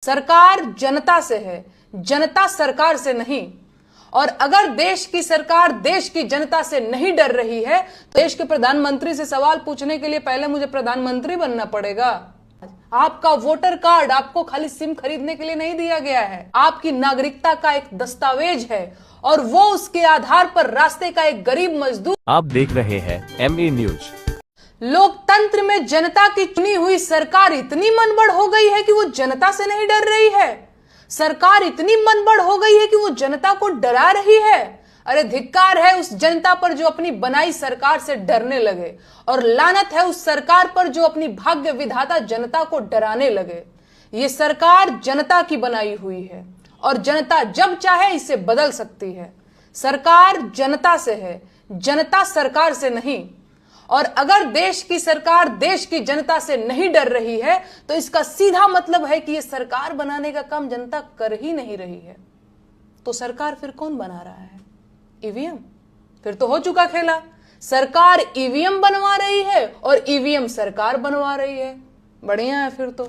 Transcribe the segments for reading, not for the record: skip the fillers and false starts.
सरकार जनता से है, जनता सरकार से नहीं। और अगर देश की सरकार देश की जनता से नहीं डर रही है तो देश के प्रधानमंत्री से सवाल पूछने के लिए पहले मुझे प्रधानमंत्री बनना पड़ेगा। आपका वोटर कार्ड आपको खाली सिम खरीदने के लिए नहीं दिया गया है, आपकी नागरिकता का एक दस्तावेज है और वो उसके आधार पर रास्ते का एक गरीब मजदूर। आप देख रहे हैं ME न्यूज। लोकतंत्र में जनता की चुनी हुई सरकार इतनी मनबड़ हो गई है कि वो जनता से नहीं डर रही है। सरकार इतनी मनबड़ हो गई है कि वो जनता को डरा रही है। अरे धिक्कार है उस जनता पर जो अपनी बनाई सरकार से डरने लगे, और लानत है उस सरकार पर जो अपनी भाग्य विधाता जनता को डराने लगे। ये सरकार जनता की बनाई हुई है और जनता जब चाहे इसे बदल सकती है। सरकार जनता से है, जनता सरकार से नहीं। और अगर देश की सरकार देश की जनता से नहीं डर रही है तो इसका सीधा मतलब है कि यह सरकार बनाने का काम जनता कर ही नहीं रही है। तो सरकार फिर कौन बना रहा है? ईवीएम। फिर तो हो चुका खेला, सरकार ईवीएम बनवा रही है और ईवीएम सरकार बनवा रही है। बढ़िया है फिर तो।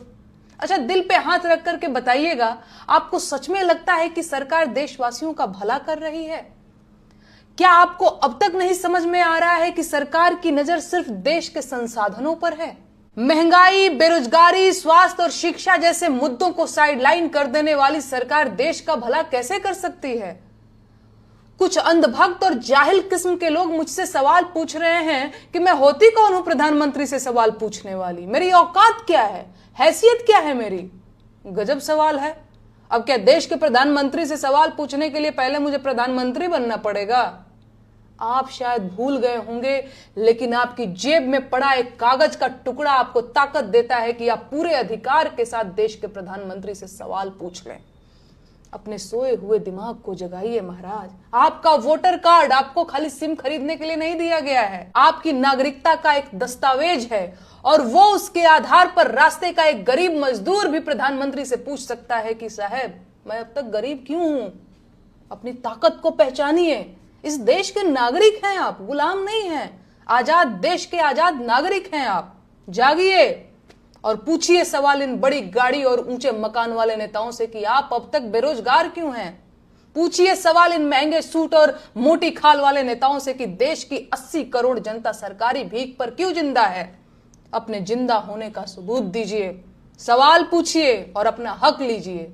अच्छा, दिल पे हाथ रख करके बताइएगा, आपको सच में लगता है कि सरकार देशवासियों का भला कर रही है? क्या आपको अब तक नहीं समझ में आ रहा है कि सरकार की नजर सिर्फ देश के संसाधनों पर है? महंगाई, बेरोजगारी, स्वास्थ्य और शिक्षा जैसे मुद्दों को साइडलाइन कर देने वाली सरकार देश का भला कैसे कर सकती है? कुछ अंधभक्त और जाहिल किस्म के लोग मुझसे सवाल पूछ रहे हैं कि मैं होती कौन हूं प्रधानमंत्री से सवाल पूछने वाली, मेरी औकात क्या है, हैसियत क्या है मेरी? गजब सवाल है। अब क्या देश के प्रधानमंत्री से सवाल पूछने के लिए पहले मुझे प्रधानमंत्री बनना पड़ेगा? आप शायद भूल गए होंगे, लेकिन आपकी जेब में पड़ा एक कागज का टुकड़ा आपको ताकत देता है कि आप पूरे अधिकार के साथ देश के प्रधानमंत्री से सवाल पूछ लें। अपने सोए हुए दिमाग को जगाइए महाराज। आपका वोटर कार्ड आपको खाली सिम खरीदने के लिए नहीं दिया गया है, आपकी नागरिकता का एक दस्तावेज है और वो उसके आधार पर रास्ते का एक गरीब मजदूर भी प्रधानमंत्री से पूछ सकता है कि साहब मैं अब तक गरीब क्यों हूं? अपनी ताकत को पहचानिए। इस देश के नागरिक हैं आप, गुलाम नहीं हैं। आजाद देश के आजाद नागरिक हैं आप। जागिए और पूछिए सवाल इन बड़ी गाड़ी और ऊंचे मकान वाले नेताओं से कि आप अब तक बेरोजगार क्यों हैं। पूछिए सवाल इन महंगे सूट और मोटी खाल वाले नेताओं से कि देश की 80 करोड़ जनता सरकारी भीख पर क्यों जिंदा है। अपने जिंदा होने का सबूत दीजिए, सवाल पूछिए और अपना हक लीजिए।